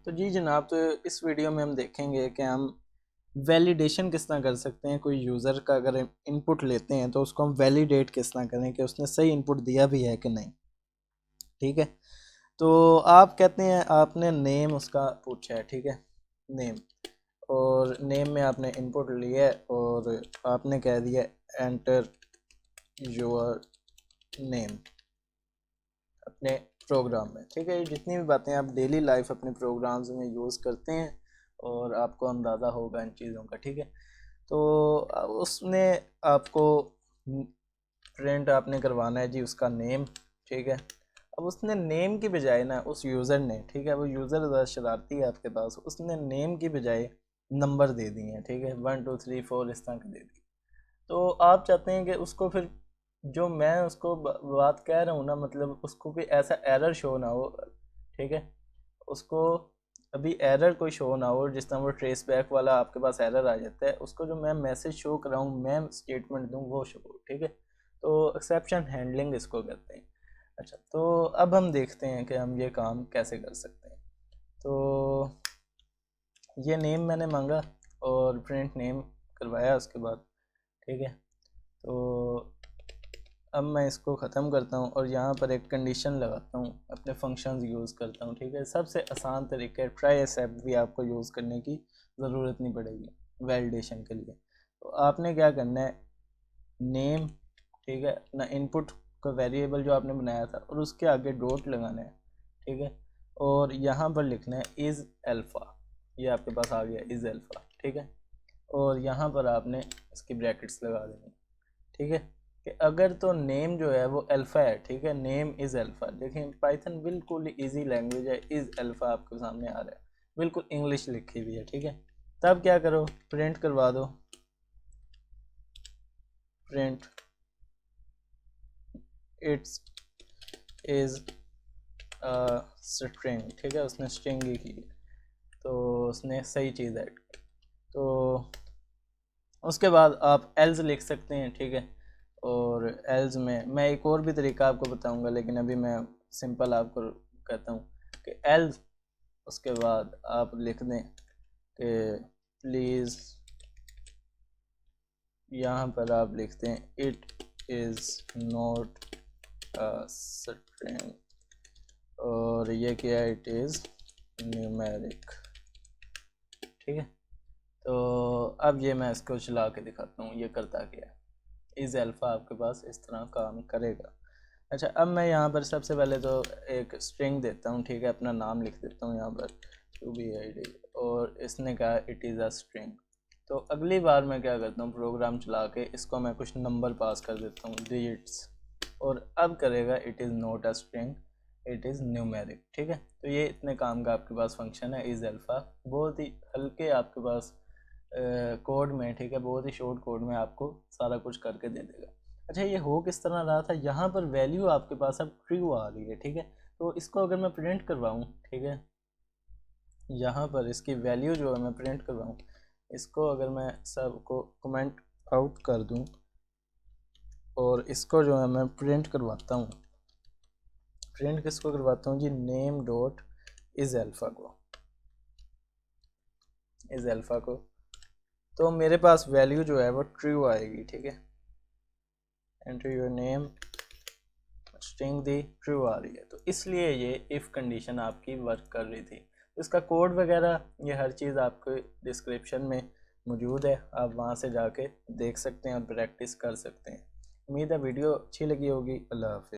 तो जी जनाब, तो इस वीडियो में हम देखेंगे कि हम वैलिडेशन किस तरह कर सकते हैं। कोई यूज़र का अगर इनपुट लेते हैं तो उसको हम वैलिडेट किस तरह करें कि उसने सही इनपुट दिया भी है कि नहीं। ठीक है, तो आप कहते हैं आपने नेम उसका पूछा है, ठीक है, नेम, और नेम में आपने इनपुट लिया है और आपने कह दिया एंटर योर नेम अपने प्रोग्राम में। ठीक है, जितनी भी बातें आप डेली लाइफ अपने प्रोग्राम्स में यूज़ करते हैं और आपको अंदाज़ा होगा इन चीज़ों का। ठीक है, तो उसने आपको प्रिंट आपने करवाना है जी उसका नेम। ठीक है, अब उसने नेम की बजाय ना उस यूज़र ने, ठीक है, वो यूज़र ज़्यादा शरारती है आपके पास, उसने नेम की बजाय नंबर दे दिए हैं। ठीक है, 1 2 3 4 इस तरह के दे दिए। तो आप चाहते हैं कि उसको फिर जो मैं उसको बात कह रहा हूँ ना, मतलब उसको भी ऐसा एरर शो ना हो। ठीक है, उसको अभी एरर कोई शो ना हो, जिस तरह वो ट्रेस बैक वाला आपके पास एरर आ जाता है, उसको जो मैं मैसेज शो कर रहा हूँ, मैं स्टेटमेंट दूँ, वो शो हो। ठीक है, तो एक्सेप्शन हैंडलिंग इसको कहते हैं। अच्छा, तो अब हम देखते हैं कि हम ये काम कैसे कर सकते हैं। तो ये नेम मैंने मांगा और प्रिंट नेम करवाया उसके बाद। ठीक है, तो अब मैं इसको ख़त्म करता हूँ और यहाँ पर एक कंडीशन लगाता हूँ, अपने फंक्शंस यूज़ करता हूँ। ठीक है, सबसे आसान तरीका है, ट्राई एक्सेप्ट भी आपको यूज़ करने की ज़रूरत नहीं पड़ेगी वैलिडेशन के लिए। तो आपने क्या करना है, नेम, ठीक है, अपना इनपुट का वेरिएबल जो आपने बनाया था, और उसके आगे डॉट लगाना है। ठीक है, और यहाँ पर लिखना है इज़ अल्फ़ा, ये आपके पास आ गया इज़ अल्फ़ा। ठीक है, और यहाँ पर आपने इसकी ब्रैकेट्स लगा देनी। ठीक है, कि अगर तो नेम जो है वो अल्फ़ा है, ठीक है, नेम इज़ अल्फ़ा। देखें, पाइथन बिल्कुल इजी लैंग्वेज है, इज़ अल्फ़ा आपके सामने आ रहा है, बिल्कुल इंग्लिश लिखी हुई है। ठीक है, तब क्या करो, प्रिंट करवा दो, प्रिंट इट्स इज़ स्ट्रिंग। ठीक है, उसने स्ट्रिंग ही की, तो उसने सही चीज़ ऐड की। तो उसके बाद आप एल्स लिख सकते हैं। ठीक है, और एल्स में मैं एक और भी तरीका आपको बताऊंगा, लेकिन अभी मैं सिंपल आपको कहता हूँ कि एल्स, उसके बाद आप लिख दें कि प्लीज़, यहाँ पर आप लिखते हैं it is not a string, और ये क्या है, इट इज़ न्यूमेरिक। ठीक है, तो अब ये मैं इसको चला के दिखाता हूँ ये करता क्या है। इज़ अल्फ़ा आपके पास इस तरह काम करेगा। अच्छा, अब मैं यहाँ पर सबसे पहले तो एक स्ट्रिंग देता हूँ। ठीक है, अपना नाम लिख देता हूँ यहाँ पर UBID, और इसने कहा इट इज़ अ स्ट्रिंग। तो अगली बार मैं क्या करता हूँ, प्रोग्राम चला के इसको मैं कुछ नंबर पास कर देता हूँ, डिजिट्स, और अब करेगा it is not a string, it is numeric. ठीक है, तो ये इतने काम का आपके पास फंक्शन है इज़ अल्फ़ा, बहुत ही हल्के आपके पास कोड में। ठीक है, बहुत ही शॉर्ट कोड में आपको सारा कुछ करके दे देगा। अच्छा, ये हो किस तरह रहा था, यहाँ पर वैल्यू आपके पास अब ट्रू आ रही है। ठीक है, तो इसको अगर मैं प्रिंट करवाऊँ, ठीक है, यहाँ पर इसकी वैल्यू जो है मैं प्रिंट करवाऊँ, इसको अगर मैं सबको कमेंट आउट कर दूँ और इसको जो है मैं प्रिंट करवाता हूँ, प्रिंट किसको करवाता हूँ जी, नेम डॉट इज़ अल्फ़ा को, इज़ अल्फ़ा को, तो मेरे पास वैल्यू जो है वो ट्रू आएगी। ठीक है, एंटर योर नेम, स्ट्रिंग दी ट्रू आ रही है, तो इसलिए ये इफ़ कंडीशन आपकी वर्क कर रही थी। इसका कोड वगैरह ये हर चीज़ आपके डिस्क्रिप्शन में मौजूद है, आप वहाँ से जाके देख सकते हैं और प्रैक्टिस कर सकते हैं। उम्मीद है वीडियो अच्छी लगी होगी। अल्लाह हाफ़िज़।